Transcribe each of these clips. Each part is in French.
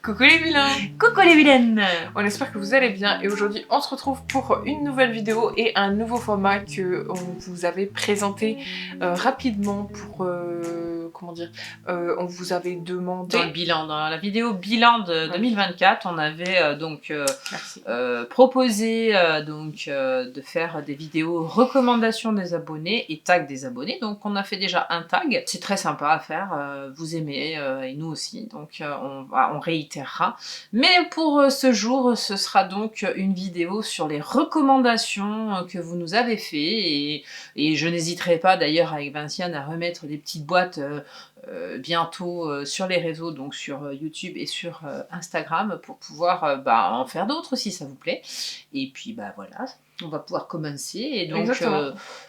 Coucou les vilains! Coucou les vilaines! On espère que vous allez bien et aujourd'hui on se retrouve pour une nouvelle vidéo et un nouveau format que on vous avait présenté rapidement pour... comment dire? On vous avait demandé... Dans le bilan, dans la vidéo bilan de 2024, on avait proposé de faire des vidéos recommandations des abonnés et tag des abonnés. Donc on a fait déjà un tag, c'est très sympa à faire, vous aimez et nous aussi, donc on réitérera. Mais pour ce jour, ce sera donc une vidéo sur les recommandations que vous nous avez fait et je n'hésiterai pas d'ailleurs avec Vinciane à remettre des petites boîtes bientôt sur les réseaux, donc sur YouTube et sur Instagram pour pouvoir en faire d'autres si ça vous plaît. Et puis voilà, on va pouvoir commencer. Et donc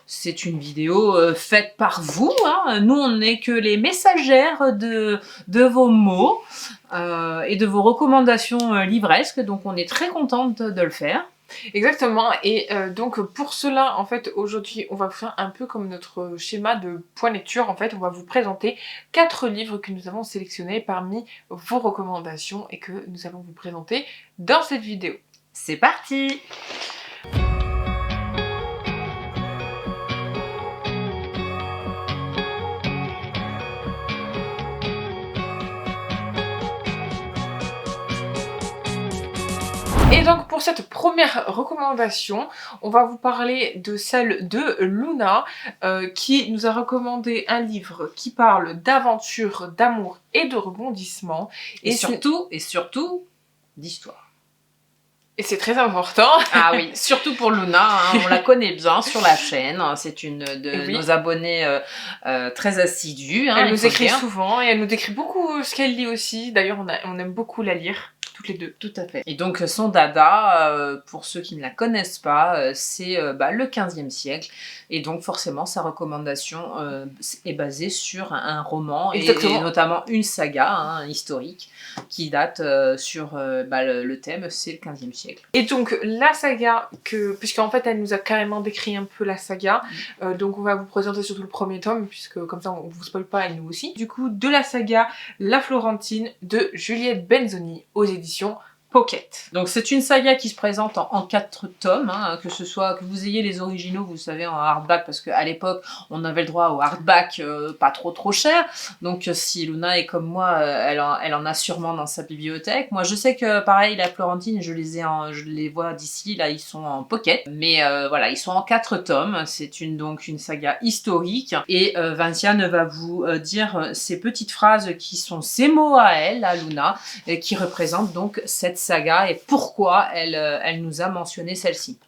c'est une vidéo faite par vous, hein. Nous on n'est que les messagères de vos mots et de vos recommandations livresques, donc on est très contente de le faire. Exactement, et donc pour cela, en fait, aujourd'hui, on va faire un peu comme notre schéma de point lecture. En fait, on va vous présenter 4 livres que nous avons sélectionnés parmi vos recommandations et que nous allons vous présenter dans cette vidéo. C'est parti! Et donc pour cette première recommandation, on va vous parler de celle de Luna qui nous a recommandé un livre qui parle d'aventure, d'amour et de rebondissement. Et surtout d'histoire. Et c'est très important. Ah oui, surtout pour Luna, hein, on la connaît bien sur la chaîne, c'est une de nos abonnés très assidus. Hein, elle nous écrit souvent et elle nous décrit beaucoup ce qu'elle lit aussi, d'ailleurs on aime beaucoup la lire. Toutes les deux. Tout à fait. Et donc son dada, pour ceux qui ne la connaissent pas, c'est le 15e siècle. Et donc forcément sa recommandation est basée sur un roman et notamment une saga historique qui date sur le thème, c'est le 15e siècle. Et donc la saga, puisqu'en fait elle nous a carrément décrit un peu la saga, donc on va vous présenter surtout le premier tome, puisque comme ça on vous spoil pas et nous aussi. Du coup de la saga La Florentine de Juliette Benzoni aux éditions Pocket. Donc c'est une saga qui se présente en 4 tomes, hein, que vous ayez les originaux, vous savez, en hardback, parce qu'à l'époque on avait le droit au hardback pas trop cher. Donc si Luna est comme moi, elle en a sûrement dans sa bibliothèque. Moi je sais que pareil, la Florentine, je les vois d'ici, là ils sont en Pocket. Mais voilà, ils sont en 4 tomes. C'est donc une saga historique. Et Vinciane va vous dire ces petites phrases qui sont ses mots à elle, à Luna, et qui représentent donc cette saga et pourquoi elle nous a mentionné celle-ci.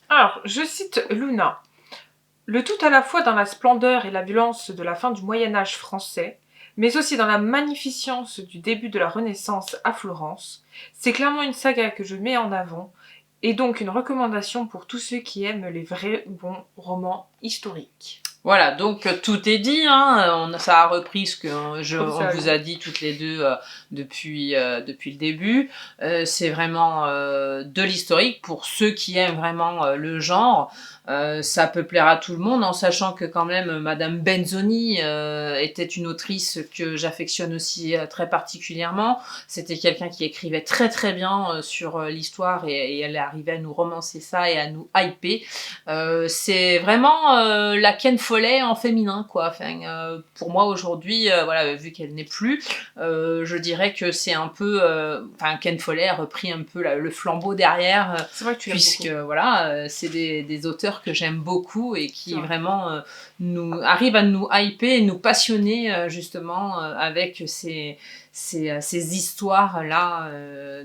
Alors, je cite Luna. Le tout à la fois dans la splendeur et la violence de la fin du Moyen-Âge français, mais aussi dans la magnificence du début de la Renaissance à Florence, c'est clairement une saga que je mets en avant et donc une recommandation pour tous ceux qui aiment les vrais bons romans historiques. Voilà, donc tout est dit, hein. Ça a repris ce qu'on vous a dit toutes les deux depuis le début. C'est vraiment de l'historique pour ceux qui aiment vraiment le genre. Ça peut plaire à tout le monde, en sachant que quand même Madame Benzoni était une autrice que j'affectionne aussi très particulièrement. C'était quelqu'un qui écrivait très très bien sur l'histoire et elle arrivait à nous romancer ça et à nous hyper. C'est vraiment la Ken Follett en féminin, quoi. Enfin, pour moi aujourd'hui, voilà, vu qu'elle n'est plus, je dirais que c'est un peu, Ken Follett a repris un peu le flambeau derrière. C'est vrai que tu l'aimes puisque beaucoup. Voilà, c'est des auteurs que j'aime beaucoup et qui vraiment arrivent à nous hyper et nous passionner justement avec ces histoires-là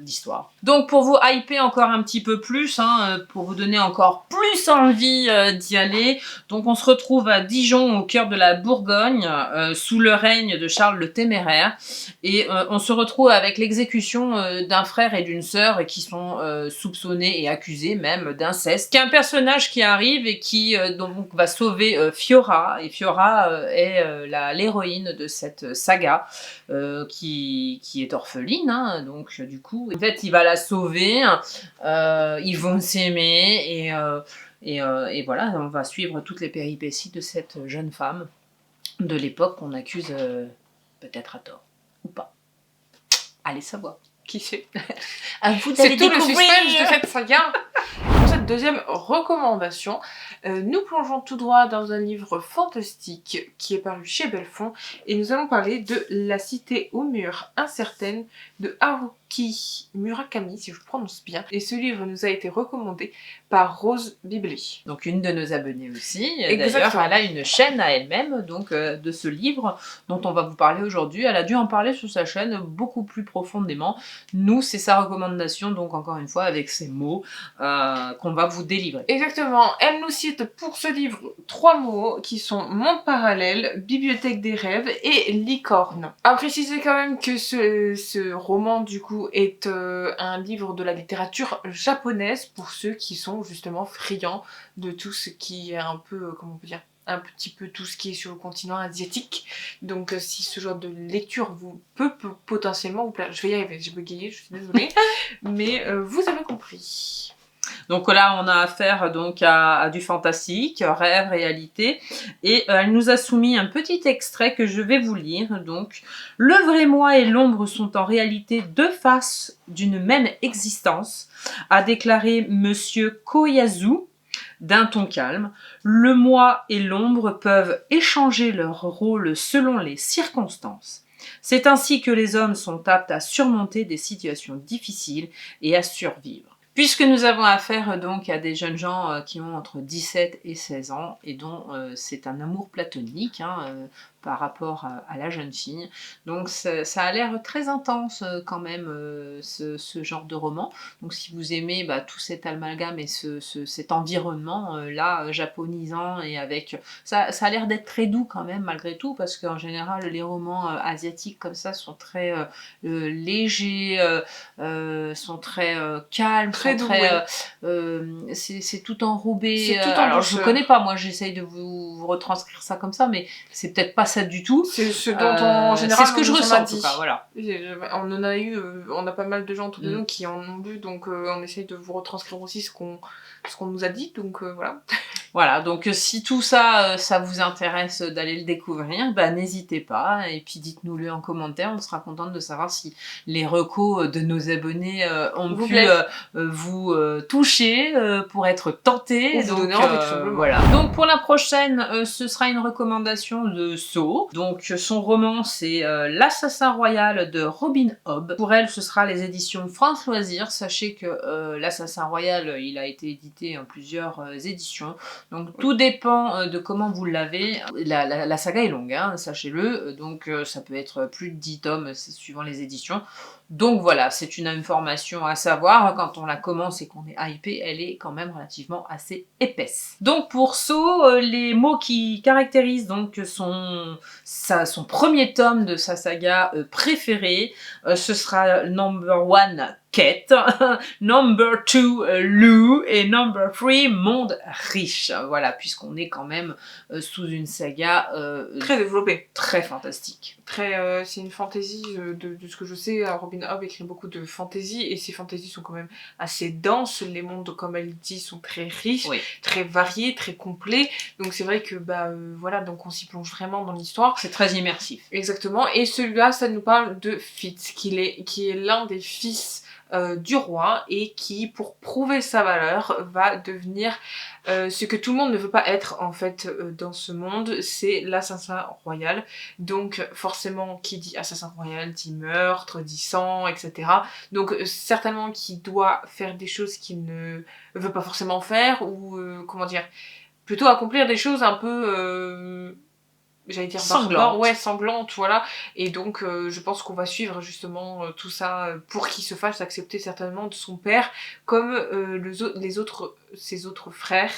d'histoire. Donc pour vous hyper encore un petit peu plus, pour vous donner encore plus envie d'y aller, donc on se retrouve à Dijon, au cœur de la Bourgogne, sous le règne de Charles le Téméraire, et on se retrouve avec l'exécution d'un frère et d'une sœur qui sont soupçonnés et accusés même d'inceste. C'est un personnage qui arrive et qui donc va sauver Fiora, et Fiora est l'héroïne de cette saga qui est orpheline, donc du coup en fait il va la sauver, ils vont s'aimer et voilà, on va suivre toutes les péripéties de cette jeune femme de l'époque qu'on accuse peut-être à tort ou pas. Allez savoir. Qui sait? À vous C'est d'aller tout le découvrir. suspense de cette saga. Pour cette deuxième recommandation, nous plongeons tout droit dans un livre fantastique qui est paru chez Belfond et nous allons parler de La cité aux murs incertaines de Haruki Murakami, si je prononce bien. Et ce livre nous a été recommandé par Rose Biblé. Donc une de nos abonnées aussi. D'ailleurs, Exactement. elle a une chaîne à elle-même donc de ce livre dont on va vous parler aujourd'hui. Elle a dû en parler sur sa chaîne beaucoup plus profondément. Nous, c'est sa recommandation, donc encore une fois avec ces mots qu'on va vous délivrer. Exactement. Elle nous cite pour ce livre 3 mots qui sont monde parallèle, bibliothèque des rêves et licorne. À préciser quand même que ce roman du coup est un livre de la littérature japonaise pour ceux qui sont justement friands de tout ce qui est un peu, comment on peut dire, un petit peu tout ce qui est sur le continent asiatique. Donc si ce genre de lecture vous peut potentiellement vous plaire, je vais y arriver, j'ai bégayé, je suis désolée, mais vous avez compris. Donc là, on a affaire donc à du fantastique, rêve, réalité, et elle nous a soumis un petit extrait que je vais vous lire. Donc, le vrai moi et l'ombre sont en réalité deux faces d'une même existence, a déclaré Monsieur Koyazu d'un ton calme. Le moi et l'ombre peuvent échanger leur rôle selon les circonstances. C'est ainsi que les hommes sont aptes à surmonter des situations difficiles et à survivre. Puisque nous avons affaire donc à des jeunes gens qui ont entre 17 et 16 ans et dont c'est un amour platonique par rapport à la jeune fille. Donc ça a l'air très intense quand même ce genre de roman. Donc si vous aimez tout cet amalgame et cet environnement là japonisant et avec... Ça a l'air d'être très doux quand même malgré tout parce qu'en général les romans asiatiques comme ça sont très légers, sont très calmes, Très doux, c'est tout enrobé. C'est tout en alors douceur. je connais pas, moi j'essaye de vous retranscrire ça comme ça, mais c'est peut-être pas ça du tout. C'est ce dont en général c'est ce que je on ressens en a en tout dit. cas, voilà. On en a eu, on a pas mal de gens autour de nous qui en ont lu, donc on essaye de vous retranscrire aussi ce qu'on nous a dit, donc voilà. Voilà, donc si tout ça, ça vous intéresse d'aller le découvrir, n'hésitez pas, et puis dites-nous-le en commentaire, on sera contente de savoir si les recos de nos abonnés ont pu vous toucher, pour être tentés. Ou vous donc, donner envie, tout simplement. Voilà. Donc pour la prochaine, ce sera une recommandation de So. Donc son roman, c'est L'Assassin Royal de Robin Hobb. Pour elle, ce sera les éditions France Loisirs. Sachez que L'Assassin Royal, il a été édité en plusieurs éditions. Donc tout dépend de comment vous l'avez. La saga est longue, sachez-le, donc ça peut être plus de 10 tomes suivant les éditions. Donc voilà, c'est une information à savoir, quand on la commence et qu'on est hypé, elle est quand même relativement assez épaisse. Donc pour So, les mots qui caractérisent donc son premier tome de sa saga préférée, ce sera number 1, quête, number 2, loup, et number 3, monde riche. Voilà, puisqu'on est quand même sous une saga très développée, très fantastique. C'est une fantaisie, de ce que je sais, Robin Hobb écrit beaucoup de fantaisie, et ces fantaisies sont quand même assez denses, les mondes, comme elle dit, sont très riches, très variés, très complets, donc c'est vrai que, voilà, donc on s'y plonge vraiment dans l'histoire. C'est très immersif. Exactement, et celui-là, ça nous parle de Fitz, qui est l'un des fils du roi, et qui, pour prouver sa valeur, va devenir ce que tout le monde ne veut pas être en fait dans ce monde, c'est l'assassin royal. Donc forcément, qui dit assassin royal dit meurtre, dit sang, etc. Donc certainement qui doit faire des choses qu'il ne veut pas forcément faire, ou comment dire, plutôt accomplir des choses un peu... j'allais dire sanglante, voilà, et donc je pense qu'on va suivre justement tout ça pour qu'il se fasse accepter certainement de son père comme ses autres frères,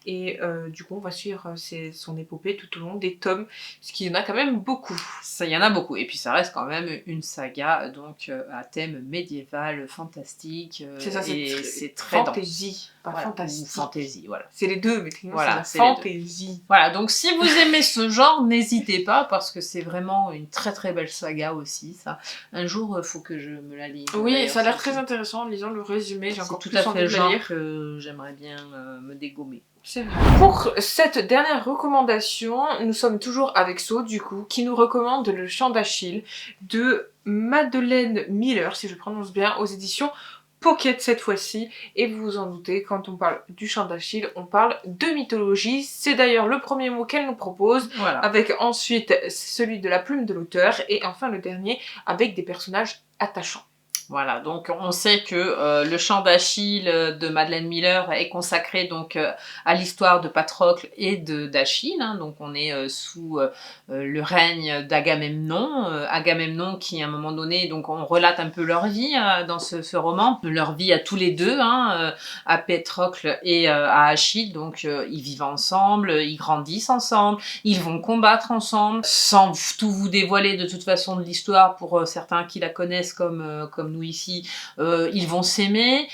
et du coup on va suivre son épopée tout au long des tomes, parce qu'il y en a quand même beaucoup. Ça, il y en a beaucoup, et puis ça reste quand même une saga donc à thème médiéval, fantastique, c'est ça, c'est très fantasy, pas fantastique. Fantasy, voilà. C'est les deux, mais voilà, c'est la fantasy. Voilà, donc si vous aimez ce genre, n'hésitez pas, parce que c'est vraiment une très très belle saga aussi, ça. Un jour, faut que je me la lise. Oui, ça a l'air très intéressant, lisant le résumé, j'ai encore tout plus à envie fait de le la genre lire. que j'aimerais bien me dégommer. C'est vrai. Pour cette dernière recommandation, nous sommes toujours avec So, du coup, qui nous recommande Le Chant d'Achille de Madeleine Miller, si je prononce bien, aux éditions Pocket cette fois-ci. Et vous vous en doutez, quand on parle du Chant d'Achille, on parle de mythologie. C'est d'ailleurs le premier mot qu'elle nous propose, Voilà. avec ensuite celui de la plume de l'auteur, et enfin le dernier, avec des personnages attachants. Voilà, donc on sait que le Chant d'Achille de Madeleine Miller est consacré donc à l'histoire de Patrocle et d'Achille. Hein, donc on est sous le règne d'Agamemnon. Agamemnon qui à un moment donné, donc on relate un peu leur vie dans ce roman, leur vie à tous les deux, hein, à Patrocle et à Achille. Donc ils vivent ensemble, ils grandissent ensemble, ils vont combattre ensemble, sans tout vous dévoiler de toute façon de l'histoire pour certains qui la connaissent comme nous ici, ils vont s'aimer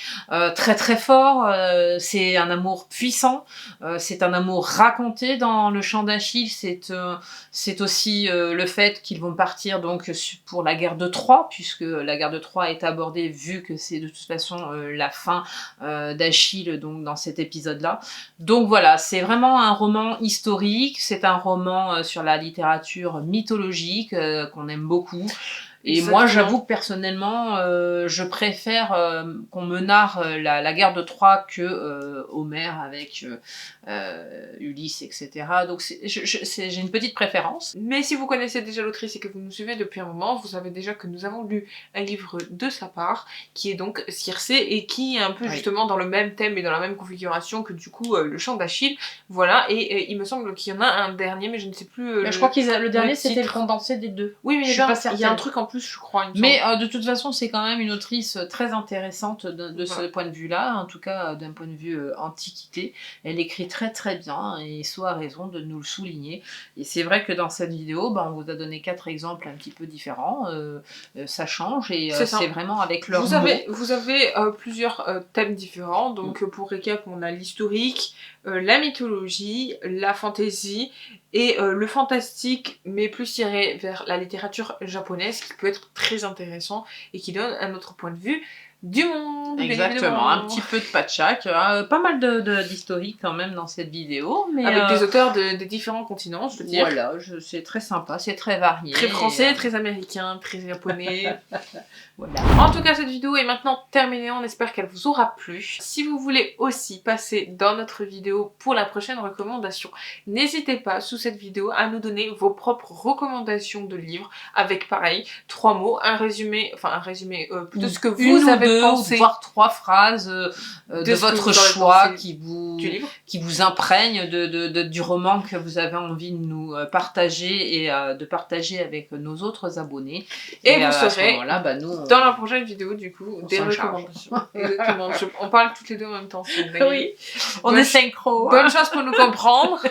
très très fort, c'est un amour puissant, c'est un amour raconté dans le Chant d'Achille, c'est aussi le fait qu'ils vont partir donc pour la guerre de Troie, puisque la guerre de Troie est abordée vu que c'est de toute façon la fin d'Achille donc dans cet épisode-là. Donc voilà, c'est vraiment un roman historique, c'est un roman sur la littérature mythologique qu'on aime beaucoup. Et Exactement. moi, j'avoue que personnellement, je préfère qu'on me narre la guerre de Troie que Homère avec Ulysse, etc. Donc j'ai une petite préférence. Mais si vous connaissez déjà l'autrice et que vous nous suivez depuis un moment, vous savez déjà que nous avons lu un livre de sa part, qui est donc Circé, et qui est un peu justement dans le même thème et dans la même configuration que du coup le Chant d'Achille. Voilà, et il me semble qu'il y en a un dernier, mais je ne sais plus. Je crois que le dernier, c'était le titre. condensé des deux. Oui, mais je suis pas il y a certaine. un truc en plus, je crois. Mais de toute façon, c'est quand même une autrice très intéressante de ce point de vue-là, en tout cas d'un point de vue antiquité. Elle écrit très très bien et So a raison de nous le souligner. Et c'est vrai que dans cette vidéo, on vous a donné 4 exemples un petit peu différents. Ça change et c'est vraiment avec leur Vous avez plusieurs thèmes différents. Donc pour récap, on a l'historique, la mythologie, la fantaisie et le fantastique, mais plus tiré vers la littérature japonaise, qui peut être très intéressant et qui donne un autre point de vue du monde. Exactement, un petit peu de pas de chaque, pas mal d'historique quand même dans cette vidéo. Mais avec des auteurs des différents continents, je veux dire. Voilà, c'est très sympa, c'est très varié. Très français, très américain, très japonais. Voilà. En tout cas, cette vidéo est maintenant terminée, on espère qu'elle vous aura plu. Si vous voulez aussi passer dans notre vidéo pour la prochaine recommandation, n'hésitez pas sous cette vidéo à nous donner vos propres recommandations de livres, avec pareil, 3 mots, un résumé, plutôt ce que vous avez pensé, voire 3 phrases de votre choix qui vous imprègne du roman que vous avez envie de nous partager et de partager avec nos autres abonnés. Et vous serez nous, dans la prochaine vidéo, du coup, des recommandations. Exactement. On parle toutes les deux en même temps. Oui, on est synchro. Bonne chance pour nous comprendre.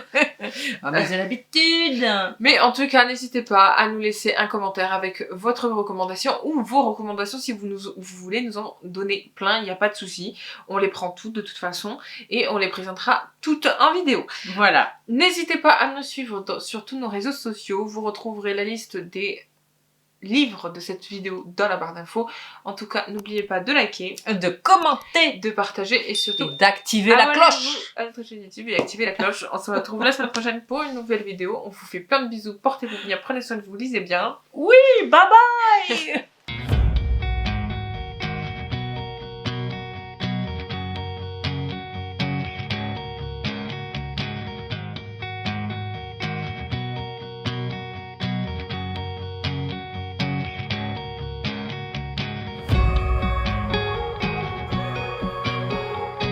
Mais c'est l'habitude. Mais en tout cas, n'hésitez pas à nous laisser un commentaire avec votre recommandation ou vos recommandations si vous voulez nous en donner plein, il n'y a pas de souci. On les prend toutes de toute façon et on les présentera toutes en vidéo. Voilà. N'hésitez pas à nous suivre sur tous nos réseaux sociaux. Vous retrouverez la liste des livres de cette vidéo dans la barre d'infos. En tout cas, n'oubliez pas de liker, de commenter, de partager et surtout d'activer la cloche à notre chaîne YouTube et activer la cloche. On se retrouve la semaine prochaine pour une nouvelle vidéo. On vous fait plein de bisous, portez-vous bien, prenez soin de vous, lisez bien. Oui, bye bye.